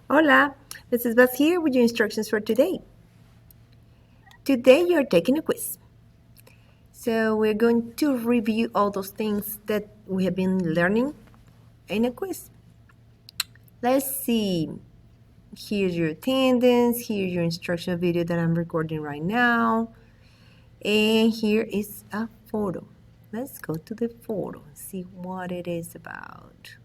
Hola, this is Beth here with your instructions for today. Today you're taking a quiz. So we're going to review all those things that we have been learning in a quiz. Let's see. Here's your attendance. Here's your instructional video that I'm recording right now. And here is a photo. Let's go to the photo and see what it is about.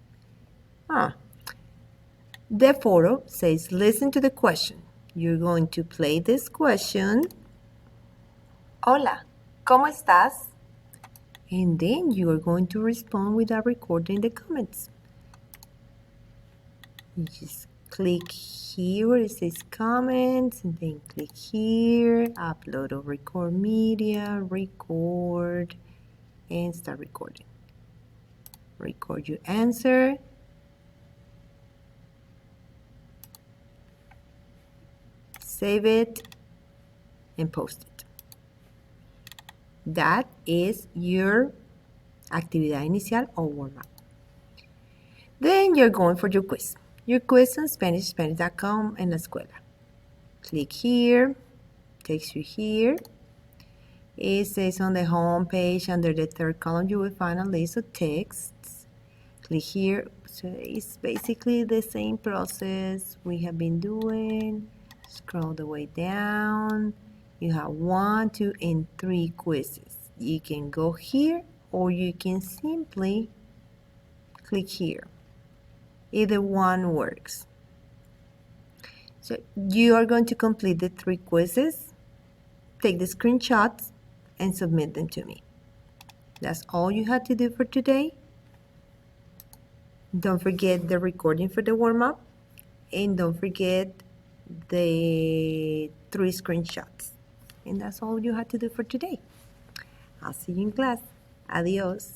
The photo says, listen to the question. You're going to play this question. Hola, ¿cómo estás? And then you are going to respond with a recorder in the comments. You just click here where it says comments, and then click here, upload or record media, record, and start recording. Record your answer. Save it and post it. That is your actividad inicial or warm-up. Then you're going for your quiz. Your quiz on Spanish, Spanish.com en la escuela. Click here, takes you here. It says on the home page under the third column you will find a list of texts. Click here. So it's basically the same process we have been doing. Scroll the way down. You have 1, 2, and 3 quizzes. You can go here or you can simply click here. Either one works. So you are going to complete the 3 quizzes, take the screenshots, and submit them to me. That's all you had to do for today. Don't forget the recording for the warm-up, and don't forget the 3 screenshots. And that's all you had to do for today. I'll see you in class. Adios.